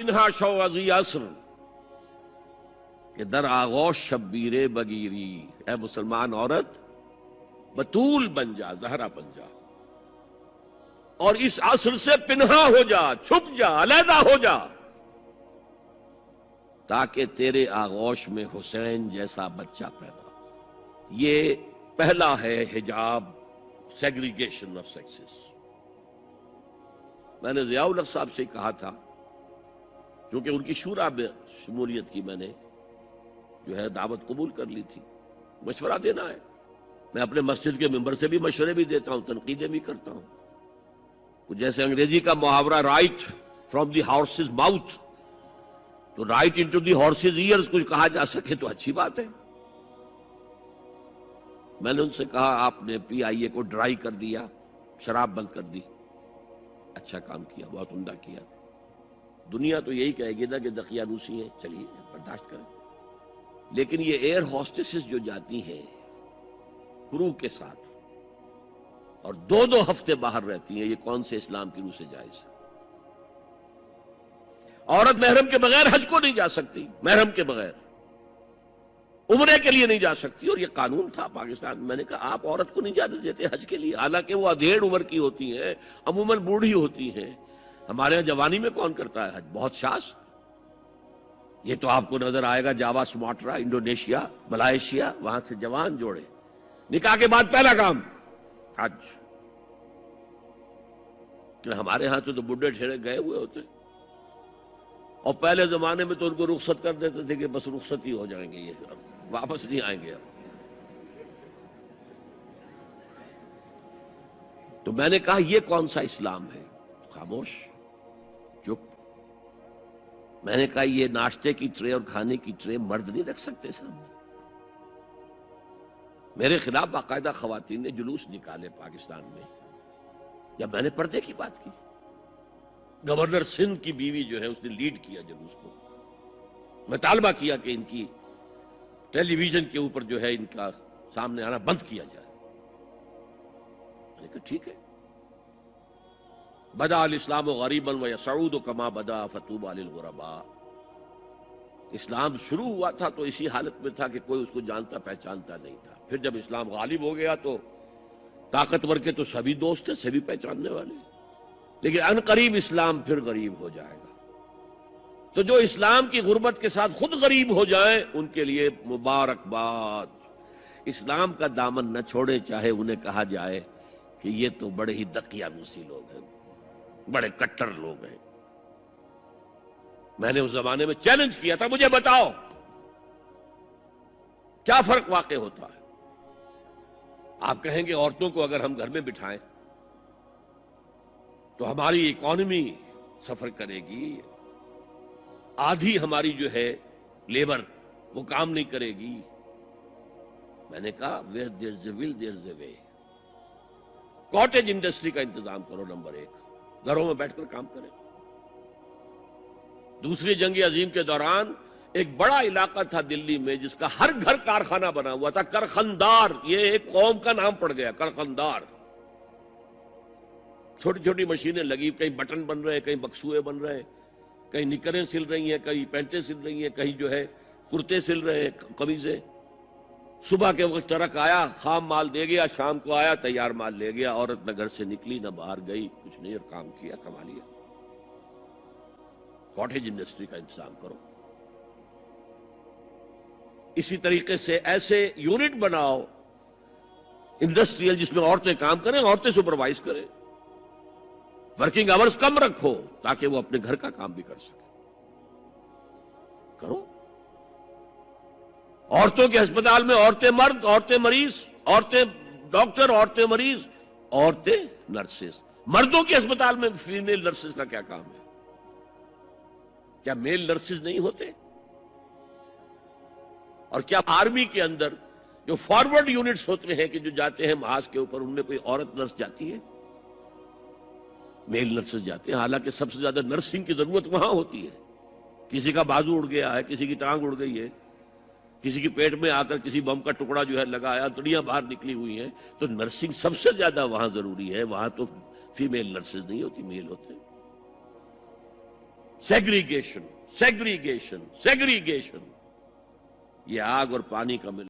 انہا شوازی عصر کہ در آغوش شبیر بگیری، اے مسلمان عورت بطول بن جا، زہرا بن جا، اور اس عصر سے پنہا ہو جا، چھپ جا، علیحدہ ہو جا، تاکہ تیرے آغوش میں حسین جیسا بچہ پیدا ہو۔ یہ پہلا ہے حجاب، سیگریگیشن آف سیکسز۔ میں نے ضیاء الحق صاحب سے کہا تھا، کیونکہ ان کی شورا میں شمولیت کی میں نے جو ہے دعوت قبول کر لی تھی، مشورہ دینا ہے۔ میں اپنے مسجد کے ممبر سے بھی مشورے بھی دیتا ہوں، تنقیدیں بھی کرتا ہوں۔ جیسے انگریزی کا محاورہ right from the horse's mouth, تو right into the horse's ears کچھ کہا جا سکے تو اچھی بات ہے۔ میں نے ان سے کہا آپ نے پی آئی اے کو ڈرائی کر دیا، شراب بند کر دی، اچھا کام کیا، بہت عمدہ کیا۔ دنیا تو یہی کہے گی نا کہ دقیانوسی ہیں، چلیے برداشت کریں، لیکن یہ ایئر ہوسٹسز جو جاتی ہیں کرو کے ساتھ اور دو دو ہفتے باہر رہتی ہیں، یہ کون سے اسلام کی روح سے جائز ہے؟ عورت محرم کے بغیر حج کو نہیں جا سکتی، محرم کے بغیر عمرے کے لیے نہیں جا سکتی، اور یہ قانون تھا پاکستان میں۔ میں نے کہا آپ عورت کو نہیں جانے دیتے حج کے لیے، حالانکہ وہ ادھیڑ عمر کی ہوتی ہیں، عموماً بوڑھی ہوتی ہیں۔ ہمارے یہاں جوانی میں کون کرتا ہے حج؟ بہت شاذ۔ یہ تو آپ کو نظر آئے گا جاوا، سماٹرا، انڈونیشیا، ملائیشیا، وہاں سے جوان جوڑے نکاح کے بعد پہلا کام حج۔ کہ ہمارے ہاں سے تو بڈھے ٹھیرے گئے ہوئے ہوتے، اور پہلے زمانے میں تو ان کو رخصت کر دیتے تھے کہ بس رخصت ہی ہو جائیں گے، یہ واپس نہیں آئیں گے اب۔ تو میں نے کہا یہ کون سا اسلام ہے؟ خاموش، چپ۔ میں نے کہا یہ ناشتے کی ٹرے اور کھانے کی ٹرے مرد نہیں رکھ سکتے سامنے؟ میرے خلاف باقاعدہ خواتین نے جلوس نکالے پاکستان میں جب میں نے پردے کی بات کی۔ گورنر سندھ کی بیوی جو ہے اس نے لیڈ کیا جلوس کو۔ میں طالبہ کیا کہ ان کی ٹیلی ویژن کے اوپر جو ہے ان کا سامنے آنا بند کیا جائے۔ میں نے کہا ٹھیک ہے۔ بدا الاسلام غریبا ویسعود کما بدا فطوبی للغرباء۔ اسلام شروع ہوا تھا تو اسی حالت میں تھا کہ کوئی اس کو جانتا پہچانتا نہیں تھا، پھر جب اسلام غالب ہو گیا تو طاقتور کے تو سبھی دوست ہیں، سبھی پہچاننے والے، لیکن ان قریب اسلام پھر غریب ہو جائے گا۔ تو جو اسلام کی غربت کے ساتھ خود غریب ہو جائیں ان کے لیے مبارکباد۔ اسلام کا دامن نہ چھوڑے، چاہے انہیں کہا جائے کہ یہ تو بڑے ہی دقیانوسی لوگ ہیں، بڑے کٹر لوگ ہیں۔ میں نے اس زمانے میں چیلنج کیا تھا، مجھے بتاؤ کیا فرق واقع ہوتا ہے؟ آپ کہیں گے عورتوں کو اگر ہم گھر میں بٹھائیں تو ہماری اکانومی سفر کرے گی، آدھی ہماری جو ہے لیبر وہ کام نہیں کرے گی۔ میں نے کہا where there's a will there's a way۔ Cottage industry کا انتظام کرو، نمبر 1، گھروں میں بیٹھ کر کام کریں۔ دوسری جنگ عظیم کے دوران ایک بڑا علاقہ تھا دلی میں جس کا ہر گھر کارخانہ بنا ہوا تھا، کرخندار، یہ ایک قوم کا نام پڑ گیا، کرخندار۔ چھوٹی چھوٹی مشینیں لگی، کہیں بٹن بن رہے ہیں، کہیں بکسوئے بن رہے ہیں، کہیں نکریں سل رہی ہیں، کہیں پینٹیں سل رہی ہیں، کہیں جو ہے کرتے سل رہے ہیں، قمیضیں۔ صبح کے وقت ٹرک آیا، خام مال دے گیا، شام کو آیا، تیار مال لے گیا۔ عورت نہ گھر سے نکلی نہ باہر گئی، کچھ نہیں، اور کام کیا، کما لیا۔ کاٹیج انڈسٹری کا انتظام کرو۔ اسی طریقے سے ایسے یونٹ بناؤ انڈسٹریل جس میں عورتیں کام کریں، عورتیں سپروائز کریں، ورکنگ آورز کم رکھو تاکہ وہ اپنے گھر کا کام بھی کر سکیں۔ کرو۔ عورتوں کے ہسپتال میں عورتیں مرد، عورتیں مریض، عورتیں ڈاکٹر، عورتیں مریض، عورتیں نرسز۔ مردوں کے ہسپتال میں فیمیل نرسز کا کیا کام ہے؟ کیا میل نرسز نہیں ہوتے؟ اور کیا آرمی کے اندر جو فارورڈ یونٹس ہوتے ہیں کہ جو جاتے ہیں محاذ کے اوپر، ان میں کوئی عورت نرس جاتی ہے؟ میل نرسز جاتے ہیں، حالانکہ سب سے زیادہ نرسنگ کی ضرورت وہاں ہوتی ہے۔ کسی کا بازو اڑ گیا ہے، کسی کی ٹانگ اڑ گئی ہے، کسی کے پیٹ میں آ کر کسی بم کا ٹکڑا جو ہے لگایا، تڑیاں باہر نکلی ہوئی ہیں، تو نرسنگ سب سے زیادہ وہاں ضروری ہے۔ وہاں تو فیمیل نرسز نہیں ہوتی، میل ہوتے ہیں۔ سیگریگیشن سیگریگیشن سیگریگیشن، یہ آگ اور پانی کا مل